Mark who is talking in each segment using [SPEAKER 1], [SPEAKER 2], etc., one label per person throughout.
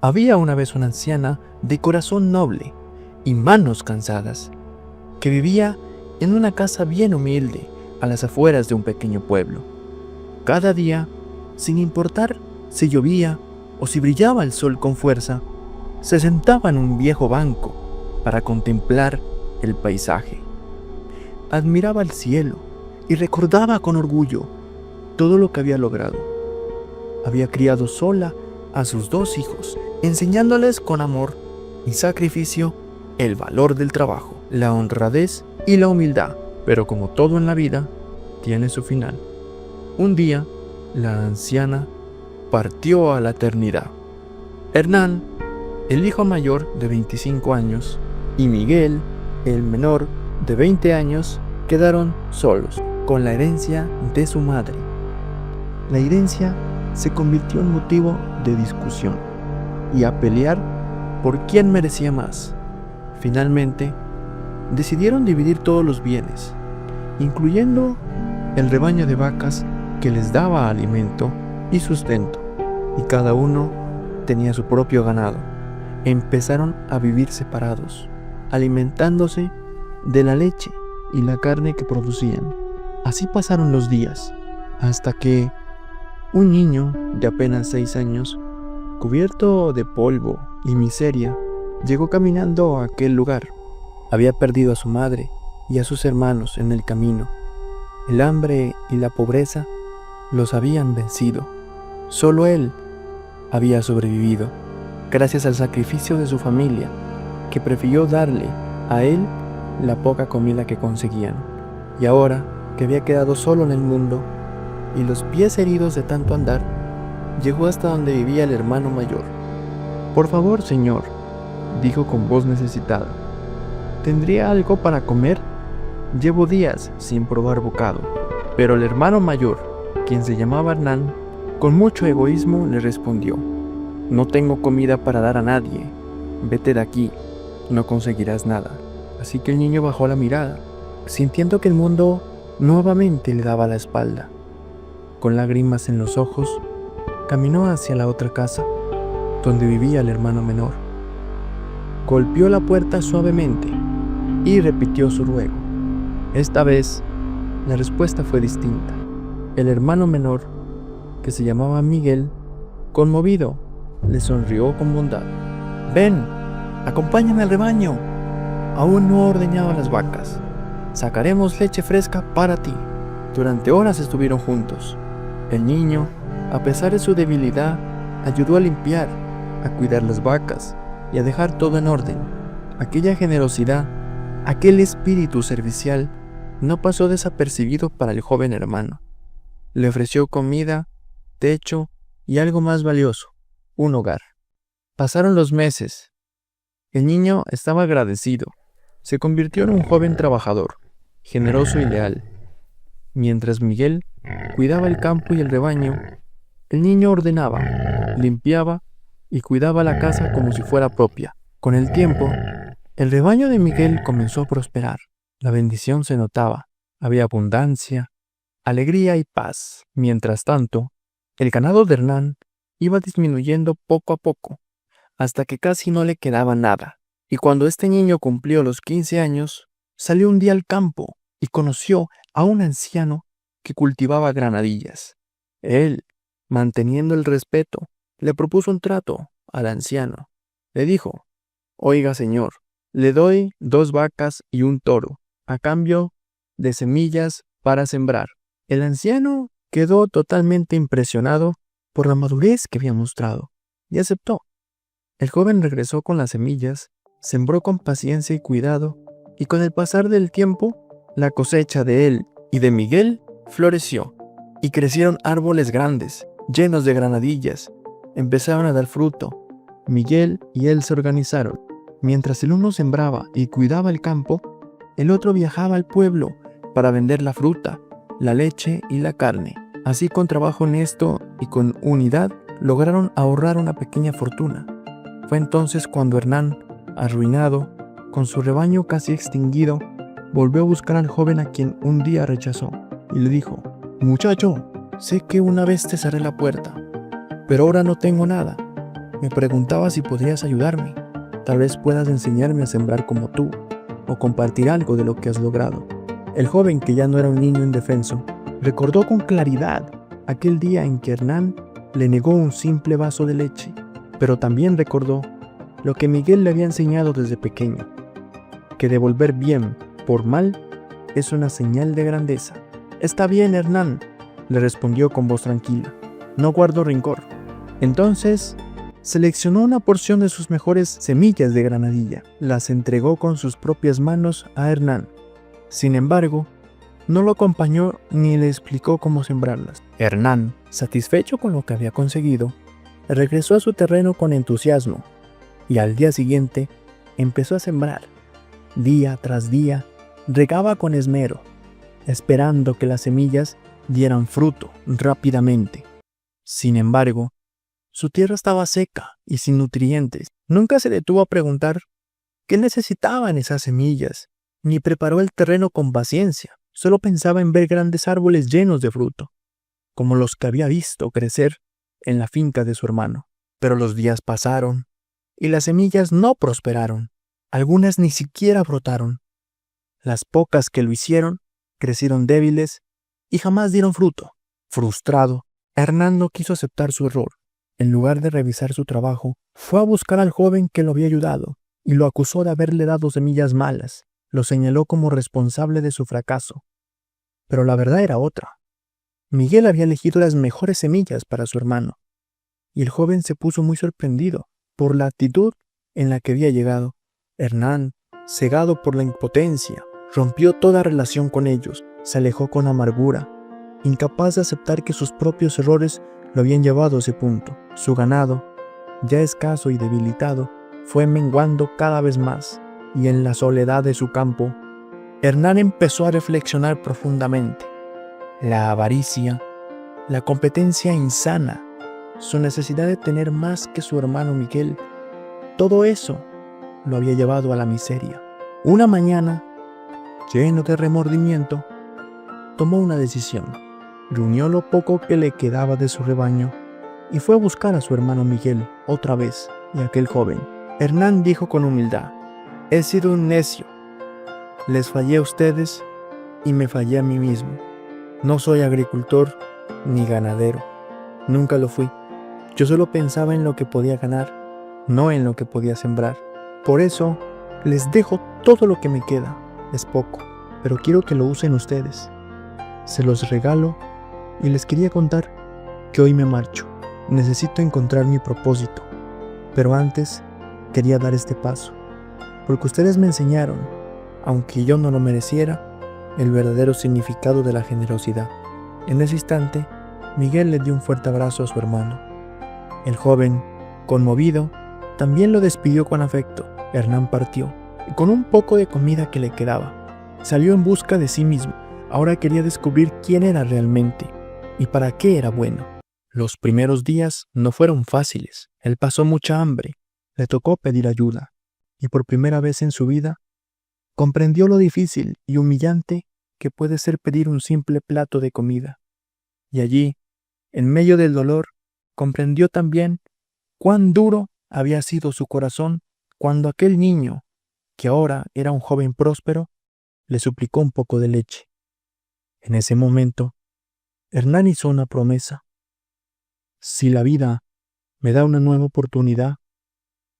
[SPEAKER 1] Había una vez una anciana de corazón noble y manos cansadas, que vivía en una casa bien humilde a las afueras de un pequeño pueblo. Cada día, sin importar si llovía o si brillaba el sol con fuerza, se sentaba en un viejo banco para contemplar el paisaje. Admiraba el cielo y recordaba con orgullo todo lo que había logrado. Había criado sola a sus 2 hijos, enseñándoles con amor y sacrificio el valor del trabajo, la honradez y la humildad. Pero como todo en la vida, tiene su final. Un día, la anciana partió a la eternidad. Hernán, el hijo mayor de 25 años, y Miguel, el menor de 20 años, quedaron solos con la herencia de su madre. La herencia se convirtió en motivo de discusión y a pelear por quién merecía más. Finalmente, decidieron dividir todos los bienes, incluyendo el rebaño de vacas que les daba alimento y sustento, y cada uno tenía su propio ganado. Empezaron a vivir separados, alimentándose de la leche y la carne que producían. Así pasaron los días, hasta que un niño de apenas 6 años, cubierto de polvo y miseria, llegó caminando a aquel lugar. Había perdido a su madre y a sus hermanos en el camino. El hambre y la pobreza los habían vencido. Solo él había sobrevivido, gracias al sacrificio de su familia, que prefirió darle a él la poca comida que conseguían. Y ahora que había quedado solo en el mundo y los pies heridos de tanto andar, llegó hasta donde vivía el hermano mayor. «Por favor, señor», dijo con voz necesitada, «¿tendría algo para comer? Llevo días sin probar bocado». Pero el hermano mayor, quien se llamaba Hernán, con mucho egoísmo le respondió: «No tengo comida para dar a nadie. Vete de aquí, no conseguirás nada». Así que el niño bajó la mirada, sintiendo que el mundo nuevamente le daba la espalda. Con lágrimas en los ojos, caminó hacia la otra casa, donde vivía el hermano menor. Golpeó la puerta suavemente y repitió su ruego. Esta vez, la respuesta fue distinta. El hermano menor, que se llamaba Miguel, conmovido, le sonrió con bondad. «Ven, acompáñame al rebaño. Aún no he ordeñado las vacas. Sacaremos leche fresca para ti». Durante horas estuvieron juntos. El niño, a pesar de su debilidad, ayudó a limpiar, a cuidar las vacas y a dejar todo en orden. Aquella generosidad, aquel espíritu servicial, no pasó desapercibido para el joven hermano. Le ofreció comida, techo y algo más valioso, un hogar. Pasaron los meses. El niño estaba agradecido. Se convirtió en un joven trabajador, generoso y leal. Mientras Miguel cuidaba el campo y el rebaño, el niño ordenaba, limpiaba y cuidaba la casa como si fuera propia. Con el tiempo, el rebaño de Miguel comenzó a prosperar. La bendición se notaba. Había abundancia, alegría y paz. Mientras tanto, el ganado de Hernán iba disminuyendo poco a poco, hasta que casi no le quedaba nada. Y cuando este niño cumplió los 15 años, salió un día al campo y conoció a un anciano que cultivaba granadillas. Él, manteniendo el respeto, le propuso un trato al anciano. Le dijo: «Oiga, señor, le doy 2 vacas y un toro, a cambio de semillas para sembrar». El anciano quedó totalmente impresionado por la madurez que había mostrado y aceptó. El joven regresó con las semillas, sembró con paciencia y cuidado, y con el pasar del tiempo, la cosecha de él y de Miguel floreció, y crecieron árboles grandes, llenos de granadillas. Empezaron a dar fruto. Miguel y él se organizaron. Mientras el uno sembraba y cuidaba el campo, el otro viajaba al pueblo para vender la fruta, la leche y la carne. Así, con trabajo honesto y con unidad, lograron ahorrar una pequeña fortuna. Fue entonces cuando Hernán, arruinado, con su rebaño casi extinguido, volvió a buscar al joven a quien un día rechazó y le dijo: «Muchacho, sé que una vez te cerré la puerta, pero ahora no tengo nada. Me preguntaba si podrías ayudarme. Tal vez puedas enseñarme a sembrar como tú, o compartir algo de lo que has logrado. El joven, que ya no era un niño indefenso, recordó con claridad aquel día en que Hernán le negó un simple vaso de leche, pero también recordó lo que Miguel le había enseñado desde pequeño, que devolver bien por mal es una señal de grandeza. Está bien, Hernán, le respondió con voz tranquila. No guardo rencor. Entonces, seleccionó una porción de sus mejores semillas de granadilla. Las entregó con sus propias manos a Hernán. Sin embargo, no lo acompañó ni le explicó cómo sembrarlas. Hernán, satisfecho con lo que había conseguido, regresó a su terreno con entusiasmo y al día siguiente empezó a sembrar. Día tras día, regaba con esmero, esperando que las semillas dieran fruto rápidamente. Sin embargo, su tierra estaba seca y sin nutrientes. Nunca se detuvo a preguntar qué necesitaban esas semillas, ni preparó el terreno con paciencia. Solo pensaba en ver grandes árboles llenos de fruto, como los que había visto crecer en la finca de su hermano. Pero los días pasaron y las semillas no prosperaron. Algunas ni siquiera brotaron. Las pocas que lo hicieron crecieron débiles y jamás dieron fruto. Frustrado, Hernán no quiso aceptar su error. En lugar de revisar su trabajo, fue a buscar al joven que lo había ayudado y lo acusó de haberle dado semillas malas. Lo señaló como responsable de su fracaso. Pero la verdad era otra. Miguel había elegido las mejores semillas para su hermano, y el joven se puso muy sorprendido por la actitud en la que había llegado. Hernán, cegado por la impotencia, rompió toda relación con ellos, se alejó con amargura, incapaz de aceptar que sus propios errores lo habían llevado a ese punto. Su ganado, ya escaso y debilitado, fue menguando cada vez más, y en la soledad de su campo, Hernán empezó a reflexionar profundamente. La avaricia, la competencia insana, su necesidad de tener más que su hermano Miguel, todo eso lo había llevado a la miseria. Una mañana, lleno de remordimiento, tomó una decisión. Reunió lo poco que le quedaba de su rebaño y fue a buscar a su hermano Miguel otra vez y a aquel joven. Hernán dijo con humildad: he sido un necio. Les fallé a ustedes y me fallé a mí mismo. No soy agricultor ni ganadero. Nunca lo fui. Yo solo pensaba en lo que podía ganar, no en lo que podía sembrar. Por eso, les dejo todo lo que me queda. Es poco, pero quiero que lo usen ustedes. Se los regalo y les quería contar que hoy me marcho. Necesito encontrar mi propósito. Pero antes, quería dar este paso. Porque ustedes me enseñaron, aunque yo no lo mereciera, el verdadero significado de la generosidad. En ese instante, Miguel le dio un fuerte abrazo a su hermano. El joven, conmovido, también lo despidió con afecto. Hernán partió, y con un poco de comida que le quedaba, salió en busca de sí mismo. Ahora quería descubrir quién era realmente y para qué era bueno. Los primeros días no fueron fáciles. Él pasó mucha hambre. Le tocó pedir ayuda. Y por primera vez en su vida, comprendió lo difícil y humillante que puede ser pedir un simple plato de comida. Y allí, en medio del dolor, comprendió también cuán duro había sido su corazón cuando aquel niño, que ahora era un joven próspero, le suplicó un poco de leche. En ese momento, Hernán hizo una promesa. Si la vida me da una nueva oportunidad,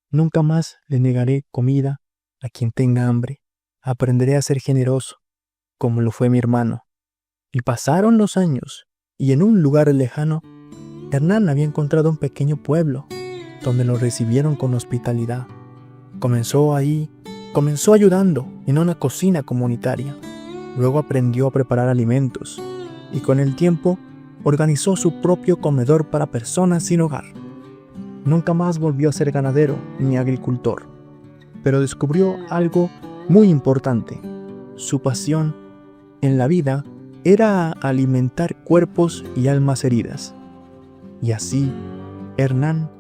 [SPEAKER 1] nunca más le negaré comida a quien tenga hambre. Aprenderé a ser generoso, como lo fue mi hermano. Y pasaron los años, y en un lugar lejano, Hernán había encontrado un pequeño pueblo, donde lo recibieron con hospitalidad. Comenzó ayudando en una cocina comunitaria. Luego aprendió a preparar alimentos, y con el tiempo organizó su propio comedor para personas sin hogar. Nunca más volvió a ser ganadero ni agricultor, pero descubrió algo muy importante. Su pasión en la vida era alimentar cuerpos y almas heridas. Y así, Hernán,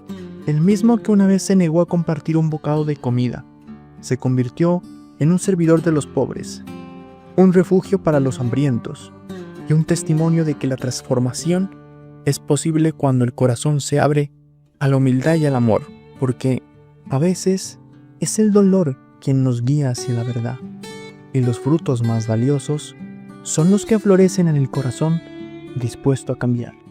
[SPEAKER 1] el mismo que una vez se negó a compartir un bocado de comida, se convirtió en un servidor de los pobres, un refugio para los hambrientos y un testimonio de que la transformación es posible cuando el corazón se abre a la humildad y al amor. porque a veces es el dolor quien nos guía hacia la verdad, y los frutos más valiosos son los que florecen en el corazón dispuesto a cambiar.